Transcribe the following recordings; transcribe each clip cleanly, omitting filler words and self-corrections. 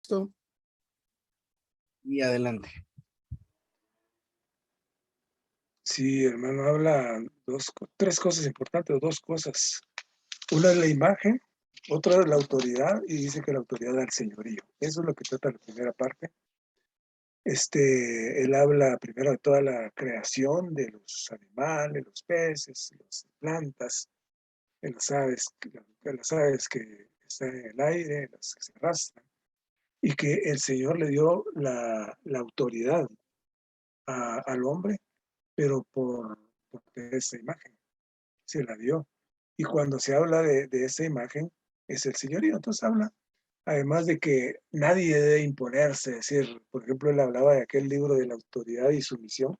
Cristo. Y adelante. Sí, hermano, habla tres cosas importantes, dos cosas. Una es la imagen, otra es la autoridad, y dice que la autoridad da el señorío. Eso es lo que trata la primera parte. Él habla primero de toda la creación de los animales, los peces, las plantas, de las aves que están en el aire, las que se arrastran, y que el Señor le dio la autoridad al hombre, pero por esa imagen se la dio. Y cuando se habla de esa imagen, es el señorío. Entonces habla, además de que nadie debe imponerse, es decir, por ejemplo, él hablaba de aquel libro de la autoridad y sumisión,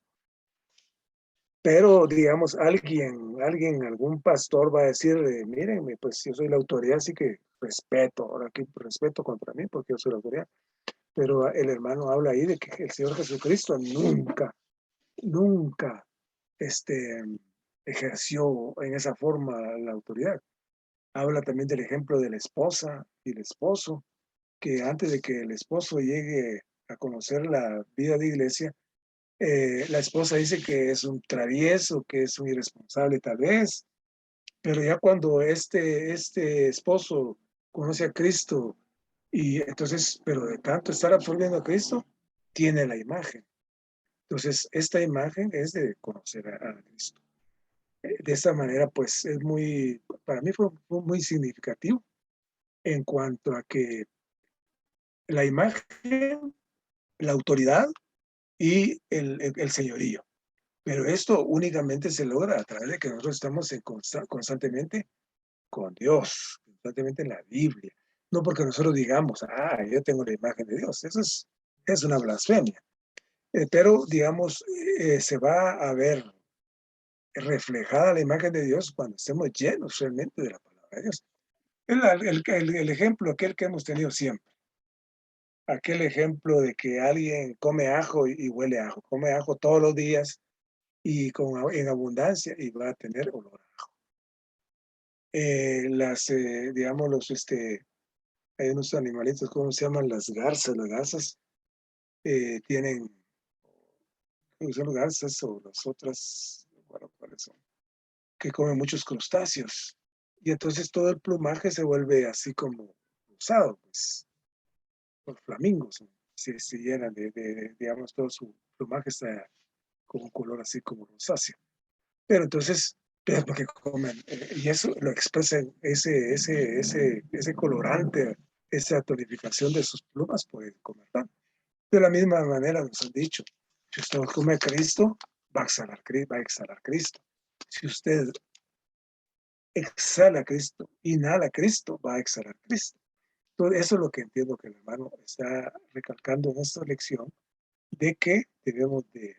pero digamos, algún pastor va a decir, mírenme, pues yo soy la autoridad, así que respeto, ahora aquí respeto contra mí porque yo soy la autoridad. Pero el hermano habla ahí de que el Señor Jesucristo nunca este, ejerció en esa forma la autoridad. Habla también del ejemplo de la esposa y el esposo, que antes de que el esposo llegue a conocer la vida de iglesia, la esposa dice que es un travieso, que es un irresponsable tal vez, pero ya cuando este esposo conoce a Cristo y entonces, pero de tanto estar absorbiendo a Cristo, tiene la imagen. Entonces, esta imagen es de conocer a Cristo. De esta manera, pues para mí fue muy significativo en cuanto a que la imagen, la autoridad y el señorío. Pero esto únicamente se logra a través de que nosotros estamos constantemente con Dios, constantemente en la Biblia. No porque nosotros digamos, yo tengo la imagen de Dios. Eso es una blasfemia. Pero, digamos, se va a ver reflejada la imagen de Dios cuando estemos llenos realmente de la palabra de Dios. El ejemplo, aquel que hemos tenido siempre. Aquel ejemplo de que alguien come ajo y huele a ajo. Come ajo todos los días y en abundancia y va a tener olor a ajo. Digamos, hay unos animalitos, ¿cómo se llaman? Las garzas. Las garzas tienen, son garzas o las otras, bueno, ¿cuáles son? Que comen muchos crustáceos. Y entonces todo el plumaje se vuelve así como rosado, pues, los flamingos se llenan digamos, todo su plumaje está con un color así como rosáceo. Pero entonces, es porque comen, y eso lo expresa ese colorante, esa tonificación de sus plumas, puede comer pan. De la misma manera nos han dicho, si usted come a Cristo, va a exhalar Cristo. Si usted exhala a Cristo, inhala a Cristo, va a exhalar Cristo. Entonces, eso es lo que entiendo que el hermano está recalcando en esta lección, de que debemos de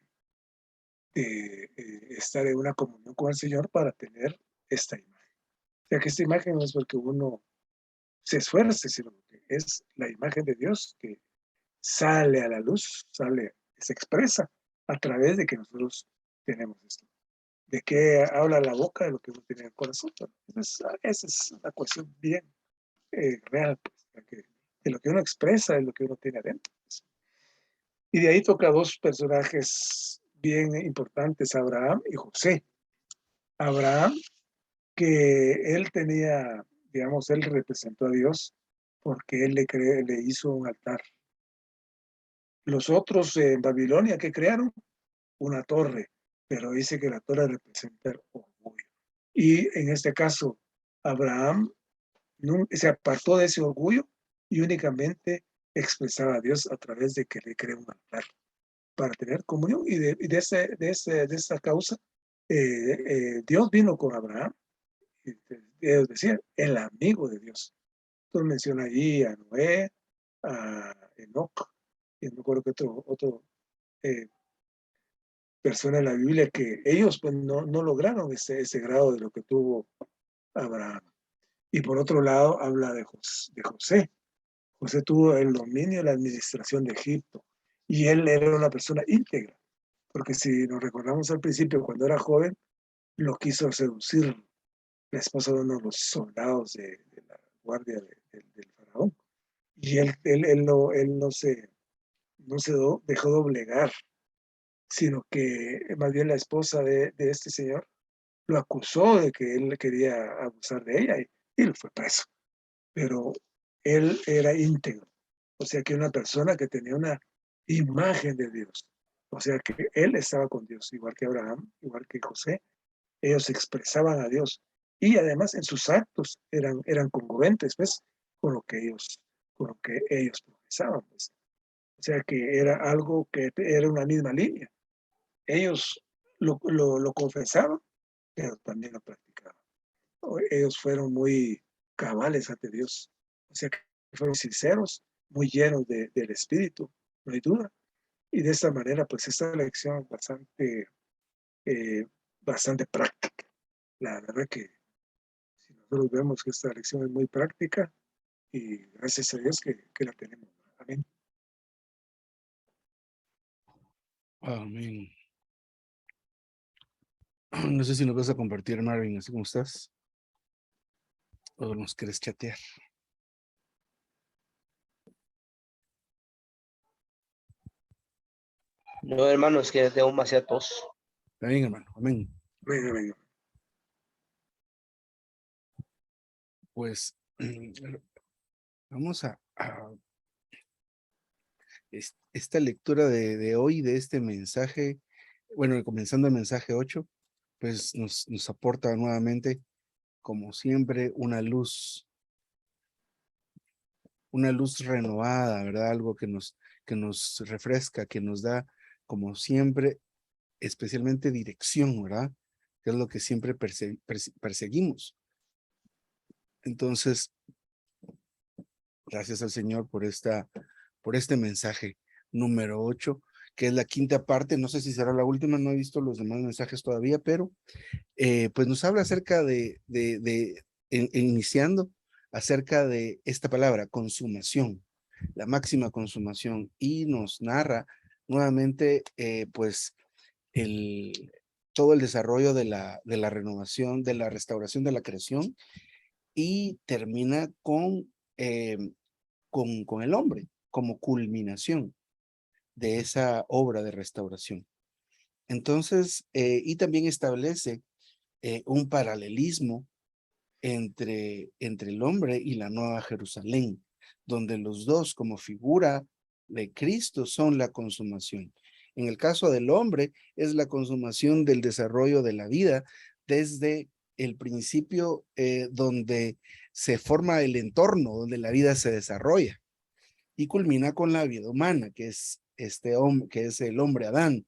estar en una comunión con el Señor para tener esta imagen. O sea, que esta imagen no es porque uno se esfuerce, sino que es la imagen de Dios que sale a la luz, se expresa a través de que nosotros tenemos esto. ¿De qué habla la boca? De lo que uno tiene en el corazón. Esa es una cuestión bien real, pues, de lo que uno expresa, de lo que uno tiene adentro. Pues. Y de ahí toca dos personajes bien importantes, Abraham y José. Abraham, que él tenía, digamos, él representó a Dios porque él le hizo un altar. Los otros en Babilonia, que crearon? Una torre, pero dice que la torre representa el orgullo. Y en este caso, Abraham se apartó de ese orgullo y únicamente expresaba a Dios a través de que le creó un altar para tener comunión. Y de esta causa, Dios vino con Abraham. Y ellos decían, el amigo de Dios. Entonces menciona allí a Noé, a Enoch, y no me acuerdo que otro eh, persona en la Biblia que ellos pues, no lograron ese grado de lo que tuvo Abraham. Y por otro lado, habla de José. José tuvo el dominio y la administración de Egipto. Y él era una persona íntegra. Porque si nos recordamos al principio, cuando era joven, lo quiso seducir la esposa de uno de los soldados de la guardia del faraón. Y él no se dejó doblegar, sino que más bien la esposa de este señor lo acusó de que él quería abusar de ella y él fue preso. Pero él era íntegro, o sea que una persona que tenía una imagen de Dios, o sea que él estaba con Dios, igual que Abraham, igual que José, ellos expresaban a Dios y además en sus actos eran congruentes, pues, con lo que ellos profesaban, pues. O sea que era algo que era una misma línea. Ellos lo confesaban, pero también lo practicaban. Ellos fueron muy cabales ante Dios. O sea que fueron sinceros, muy llenos del Espíritu, no hay duda. Y de esta manera, pues esta lección es eh, bastante práctica. La verdad que si nosotros vemos que esta lección es muy práctica y gracias a Dios que la tenemos. Amén. Amén. No sé si nos vas a compartir, Marvin, así como estás, o nos quieres chatear. No, hermano, es que tengo demasiada tos. Está bien, hermano. Amén. Venga, venga. Pues vamos a esta lectura de hoy, de este mensaje, bueno, comenzando el mensaje 8, pues nos aporta nuevamente, como siempre, una luz renovada, ¿verdad? Algo que nos refresca, que nos da, como siempre, especialmente dirección, ¿verdad? Que es lo que siempre perseguimos. Entonces, gracias al Señor por este mensaje número 8, que es la quinta parte. No sé si será la última, no he visto los demás mensajes todavía, pero pues nos habla acerca iniciando acerca de esta palabra, consumación, la máxima consumación, y nos narra nuevamente pues todo el desarrollo de la renovación, de la restauración de la creación, y termina con el hombre como culminación de esa obra de restauración. Entonces, y también establece un paralelismo entre el hombre y la Nueva Jerusalén, donde los dos como figura de Cristo son la consumación. En el caso del hombre es la consumación del desarrollo de la vida desde el principio donde se forma el entorno, donde la vida se desarrolla, y culmina con la vida humana, que es este hombre, que es el hombre Adán.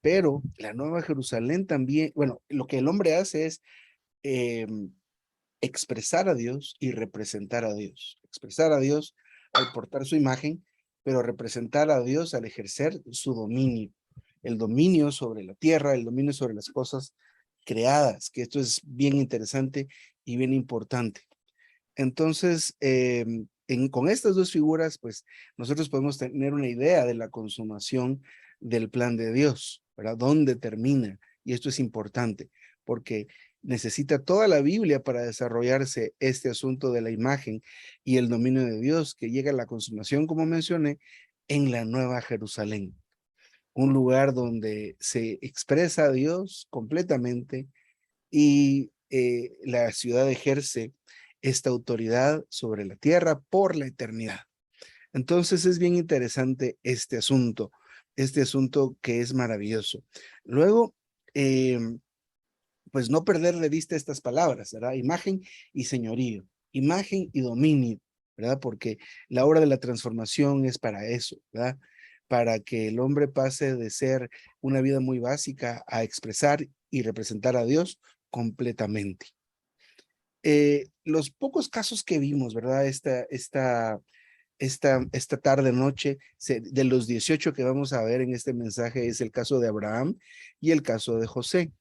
Pero la Nueva Jerusalén también, bueno, lo que el hombre hace es eh, expresar a Dios y representar a Dios. Expresar a Dios al portar su imagen, pero representar a Dios al ejercer su dominio. El dominio sobre la tierra, el dominio sobre las cosas creadas, que esto es bien interesante y bien importante. Entonces, con estas dos figuras, pues nosotros podemos tener una idea de la consumación del plan de Dios, ¿verdad? ¿Dónde termina? Y esto es importante, porque necesita toda la Biblia para desarrollarse este asunto de la imagen y el dominio de Dios, que llega a la consumación, como mencioné, en la Nueva Jerusalén, un lugar donde se expresa a Dios completamente, y la ciudad ejerce esta autoridad sobre la tierra por la eternidad. Entonces es bien interesante este asunto que es maravilloso. Luego, pues no perder de vista estas palabras, ¿verdad? Imagen y señorío, imagen y dominio, ¿verdad? Porque la obra de la transformación es para eso, ¿verdad? Para que el hombre pase de ser una vida muy básica a expresar y representar a Dios completamente. Los pocos casos que vimos, ¿verdad? Esta tarde, noche, de los 18 que vamos a ver en este mensaje, es el caso de Abraham y el caso de José.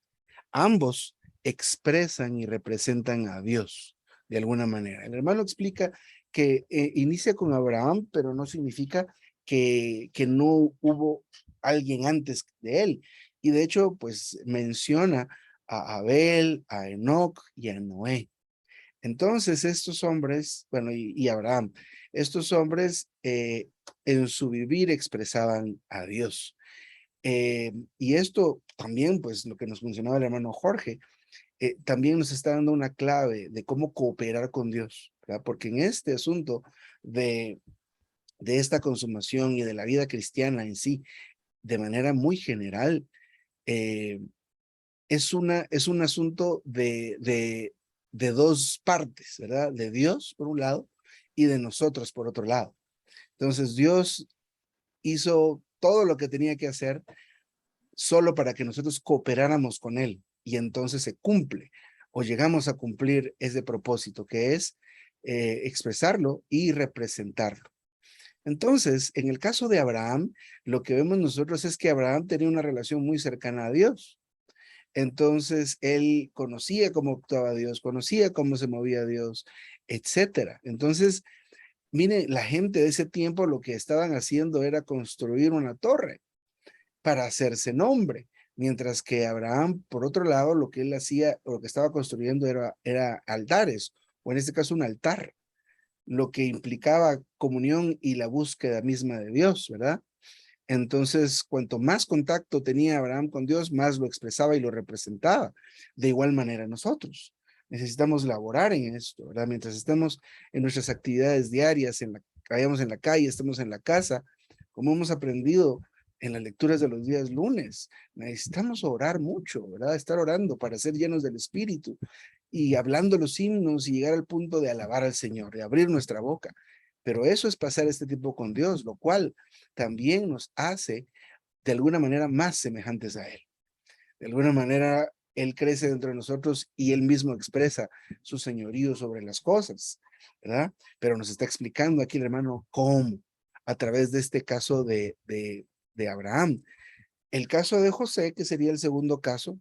Ambos expresan y representan a Dios de alguna manera. El hermano explica que inicia con Abraham, pero no significa que no hubo alguien antes de él. Y de hecho, pues menciona a Abel, a Enoc y a Noé. Entonces estos hombres, bueno, y Abraham, estos hombres en su vivir expresaban a Dios. Y esto también, pues lo que nos mencionaba el hermano Jorge, también nos está dando una clave de cómo cooperar con Dios, ¿verdad? Porque en este asunto de, de esta consumación y de la vida cristiana en sí, de manera muy general, eh, es un asunto de dos partes, ¿verdad? De Dios por un lado y de nosotros por otro lado. Entonces Dios hizo todo lo que tenía que hacer solo para que nosotros cooperáramos con Él y entonces se cumple o llegamos a cumplir ese propósito que es expresarlo y representarlo. Entonces, en el caso de Abraham, lo que vemos nosotros es que Abraham tenía una relación muy cercana a Dios. Entonces, él conocía cómo actuaba Dios, conocía cómo se movía Dios, etcétera. Entonces, mire, la gente de ese tiempo lo que estaban haciendo era construir una torre para hacerse nombre, mientras que Abraham, por otro lado, lo que él hacía, o lo que estaba construyendo era altares, o en este caso un altar, lo que implicaba comunión y la búsqueda misma de Dios, ¿verdad? Entonces, cuanto más contacto tenía Abraham con Dios, más lo expresaba y lo representaba. De igual manera nosotros. Necesitamos laborar en esto, ¿verdad? Mientras estemos en nuestras actividades diarias, vayamos en la calle, estemos en la casa, como hemos aprendido en las lecturas de los días lunes, necesitamos orar mucho, ¿verdad? Estar orando para ser llenos del Espíritu y hablando los himnos y llegar al punto de alabar al Señor, de abrir nuestra boca. Pero eso es pasar este tiempo con Dios, lo cual también nos hace de alguna manera más semejantes a Él. De alguna manera, Él crece dentro de nosotros y Él mismo expresa su señorío sobre las cosas, ¿verdad? Pero nos está explicando aquí el hermano cómo, a través de este caso de Abraham. El caso de José, que sería el segundo caso,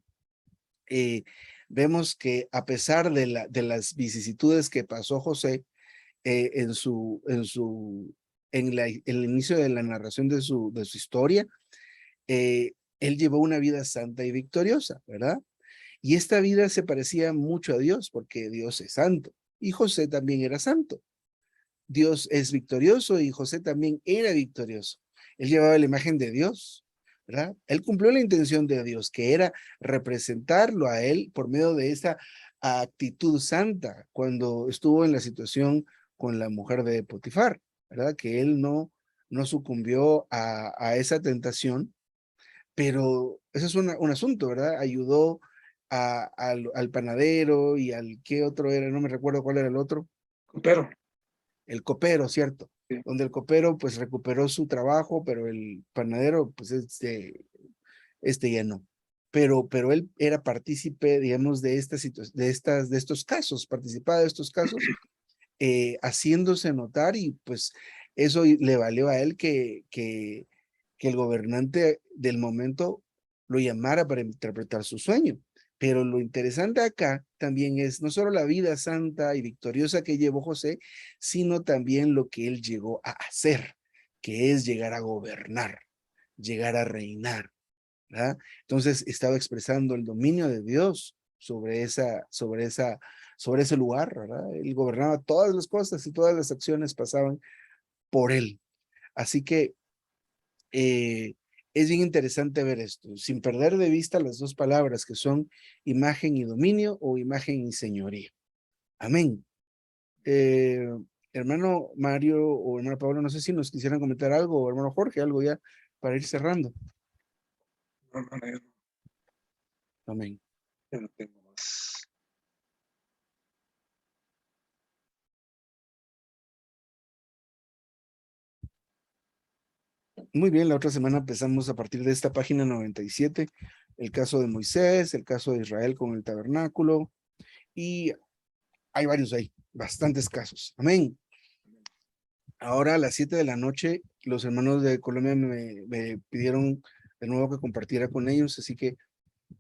eh, vemos que a pesar de las vicisitudes que pasó José en el inicio de la narración de su historia, él llevó una vida santa y victoriosa, ¿verdad? Y esta vida se parecía mucho a Dios porque Dios es santo y José también era santo. Dios es victorioso y José también era victorioso. Él llevaba la imagen de Dios, ¿verdad? Él cumplió la intención de Dios, que era representarlo a él por medio de esa actitud santa cuando estuvo en la situación con la mujer de Potifar, ¿verdad? Que él no sucumbió a esa tentación, pero ese es un asunto, ¿verdad? Ayudó al panadero y al, ¿qué otro era? No me recuerdo cuál era el otro. Pero, El copero, ¿cierto? sí. Donde el copero pues recuperó su trabajo, pero el panadero pues ya no. Pero él era partícipe, digamos, de esta situación, de estos casos, participaba de estos casos, haciéndose notar y pues eso le valió a él que el gobernante del momento lo llamara para interpretar su sueño. Pero lo interesante acá también es no solo la vida santa y victoriosa que llevó José, sino también lo que él llegó a hacer, que es llegar a gobernar, llegar a reinar, ¿verdad? Entonces estaba expresando el dominio de Dios sobre ese lugar, ¿verdad? Él gobernaba todas las cosas y todas las acciones pasaban por él. Así que es bien interesante ver esto, sin perder de vista las dos palabras que son imagen y dominio o imagen y señoría. Amén. Eh, hermano Mario o hermano Pablo, no sé si nos quisieran comentar algo, o hermano Jorge, algo ya para ir cerrando. No, no, no, Amén. yo no tengo más. Muy bien, la otra semana empezamos a partir de esta página 97, el caso de Moisés, el caso de Israel con el tabernáculo, y hay varios ahí, bastantes casos. Amén. Ahora a las 7 de la noche, los hermanos de Colombia me pidieron de nuevo que compartiera con ellos, así que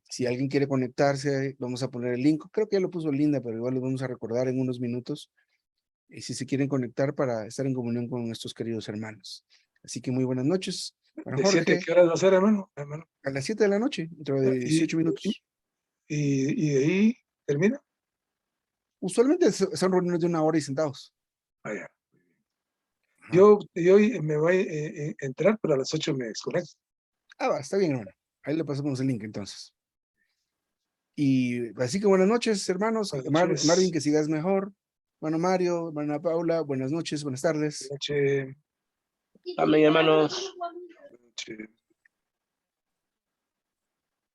si alguien quiere conectarse, vamos a poner el link. Creo que ya lo puso Linda, pero igual lo vamos a recordar en unos minutos. Y si se quieren conectar para estar en comunión con nuestros queridos hermanos. Así que muy buenas noches. Para ¿De 7 a Jorge, qué horas va a ser, hermano? Hermano. a las 7 de la noche, dentro de Y, 18 minutos. y de ahí termina. Usualmente son reuniones de 1 hora y sentados. Allá. Ajá. Yo me voy a entrar, pero a las 8 me desconecto. Va, está bien, hermano. Ahí le pasamos el link entonces. Y así que buenas noches, hermanos. Buenas Marvin, noches. que sigas mejor. Hermano Mario, hermana Paula, buenas noches, buenas tardes. Buenas noches. Amén, hermanos. Buenas noches.